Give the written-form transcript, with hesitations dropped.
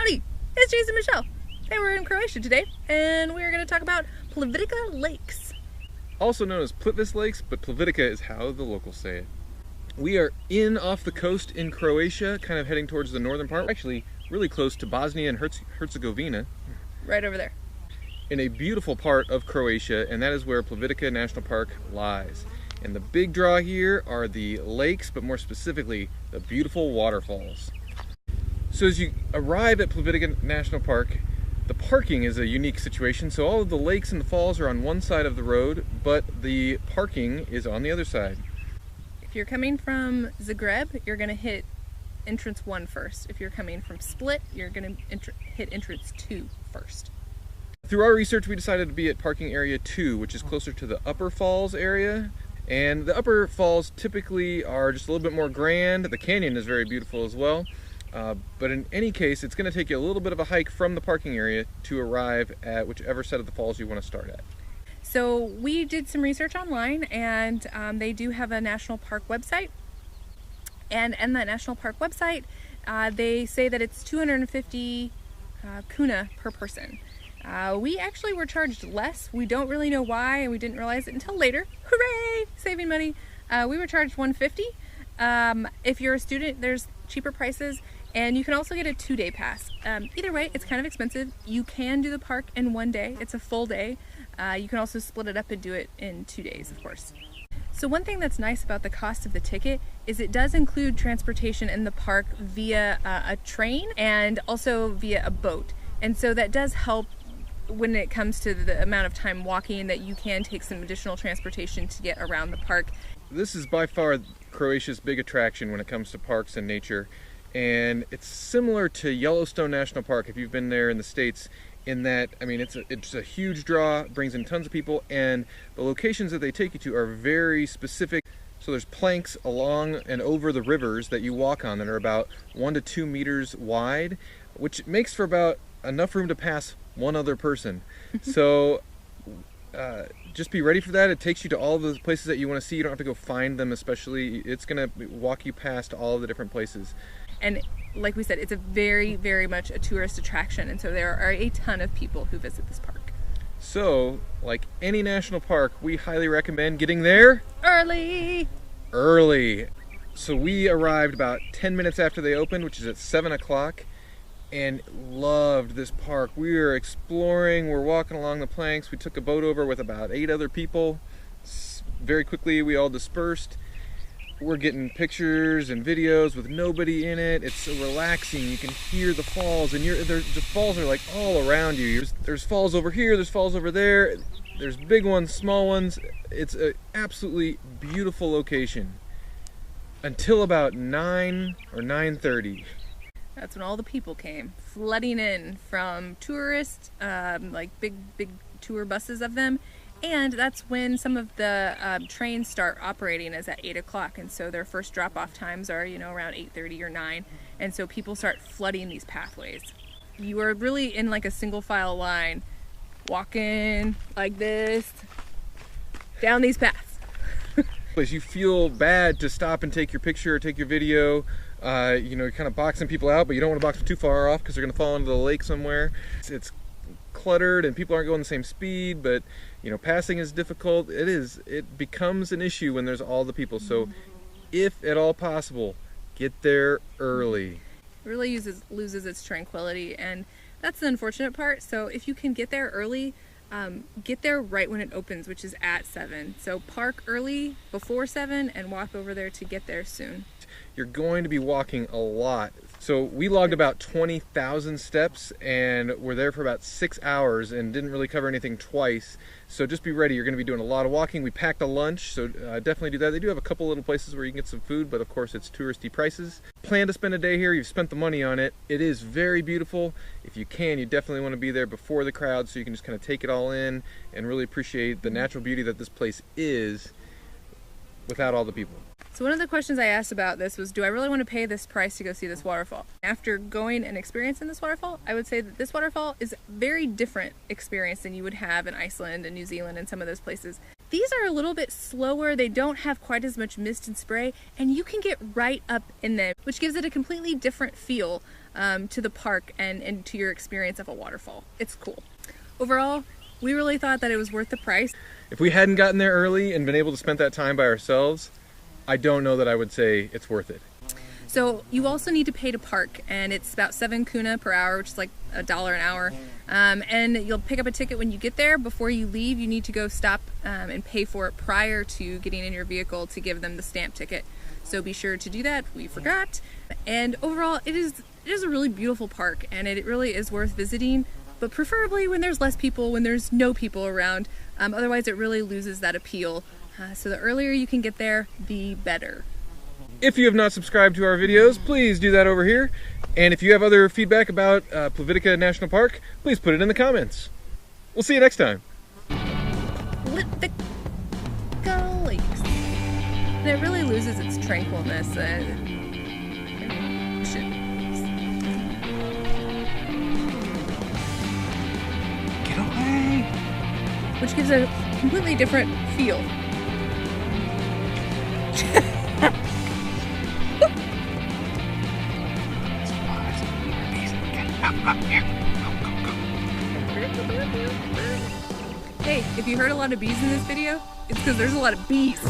Howdy, it's Jason and Michelle. Hey, we're in Croatia today, and we're going to talk about Plitvice Lakes. Also known as Plitvice Lakes, but Plivitica is how the locals say it. We are off the coast in Croatia, kind of heading towards the northern part, actually really close to Bosnia and Herzegovina. Right over there. In a beautiful part of Croatia, and that is where Plitvice National Park lies. And the big draw here are the lakes, but more specifically, the beautiful waterfalls. So as you arrive at Plitvice National Park, the parking is a unique situation. So all of the lakes and the falls are on one side of the road, but the parking is on the other side. If you're coming from Zagreb, you're going to hit entrance 1 first. If you're coming from Split, you're going to hit entrance 2 first. Through our research, we decided to be at parking area 2, which is closer to the upper falls area. And the upper falls typically are just a little bit more grand. The canyon is very beautiful as well. But in any case, it's going to take you a little bit of a hike from the parking area to arrive at whichever set of the falls you want to start at. So we did some research online, and they do have a national park website. And in that national park website, they say that it's 250 kuna per person. We actually were charged less. We don't really know why, and we didn't realize it until later. Hooray! Saving money. We were charged 150. If you're a student, there's cheaper prices, and you can also get a 2-day pass. Either way, it's kind of expensive. You can do the park in 1 day. It's a full day. You can also split it up and do it in 2 days, of course. So one thing that's nice about the cost of the ticket is it does include transportation in the park via a train and also via a boat. And so that does help when it comes to the amount of time walking, that you can take some additional transportation to get around the park. This is by far Croatia's big attraction when it comes to parks and nature. And it's similar to Yellowstone National Park, if you've been there in the States, in that, I mean, it's a huge draw, brings in tons of people, and the locations that they take you to are very specific. So there's planks along and over the rivers that you walk on that are about 1 to 2 meters wide, which makes for about enough room to pass one other person. So just be ready for that. It takes you to all the places that you want to see. You don't have to go find them especially. It's going to walk you past all of the different places. And like we said, it's a very, very much a tourist attraction, and so there are a ton of people who visit this park. So, like any national park, we highly recommend getting there Early! So we arrived about 10 minutes after they opened, which is at 7 o'clock, and loved this park. We were exploring, we're walking along the planks. We took a boat over with about 8 other people. Very quickly, we all dispersed. We're getting pictures and videos with nobody in it. It's so relaxing. You can hear the falls, and the falls are like all around you. There's falls over here, there's falls over there. There's big ones, small ones. It's an absolutely beautiful location until about 9 or 9:30. That's when all the people came flooding in from tourists, like big tour buses of them. And that's when some of the trains start operating, is at 8 o'clock. And so their first drop-off times are, around 8:30 or 9. And so people start flooding these pathways. You are really in like a single file line, walking like this, down these paths. You feel bad to stop and take your picture or take your video. You're kind of boxing people out, but you don't want to box them too far off because they're going to fall into the lake somewhere. It's cluttered and people aren't going the same speed, but passing is difficult. It becomes an issue when there's all the people. So if at all possible, get there early. It really loses its tranquility, and that's the unfortunate part. So if you can get there early, get there right when it opens, which is at 7. So park early before 7 and walk over there to get there soon. You're going to be walking a lot. So we logged about 20,000 steps, and we're there for about 6 hours and didn't really cover anything twice. So just be ready. You're going to be doing a lot of walking. We packed a lunch, so definitely do that. They do have a couple little places where you can get some food, but of course it's touristy prices. Plan to spend a day here. You've spent the money on it. It is very beautiful. If you can, you definitely want to be there before the crowd so you can just kind of take it all in and really appreciate the natural beauty that this place is without all the people. So one of the questions I asked about this was, do I really want to pay this price to go see this waterfall? After going and experiencing this waterfall, I would say that this waterfall is a very different experience than you would have in Iceland and New Zealand and some of those places. These are a little bit slower, they don't have quite as much mist and spray, and you can get right up in them, which gives it a completely different feel. to the park and to your experience of a waterfall. It's cool. Overall, we really thought that it was worth the price. If we hadn't gotten there early and been able to spend that time by ourselves, I don't know that I would say it's worth it. So you also need to pay to park, and it's about 7 kuna per hour, which is like $1 an hour. And you'll pick up a ticket when you get there. Before you leave, you need to go stop and pay for it prior to getting in your vehicle to give them the stamp ticket. So be sure to do that. We forgot. And overall, it is a really beautiful park, and it really is worth visiting, but preferably when there's less people, when there's no people around. Otherwise, it really loses that appeal. So the earlier you can get there, the better. If you have not subscribed to our videos, please do that over here. And if you have other feedback about Plitvice National Park, please put it in the comments. We'll see you next time. Plitvice Lakes. And it really loses its tranquilness. Get away! Which gives a completely different feel. Hey, if you heard a lot of bees in this video, it's because there's a lot of bees.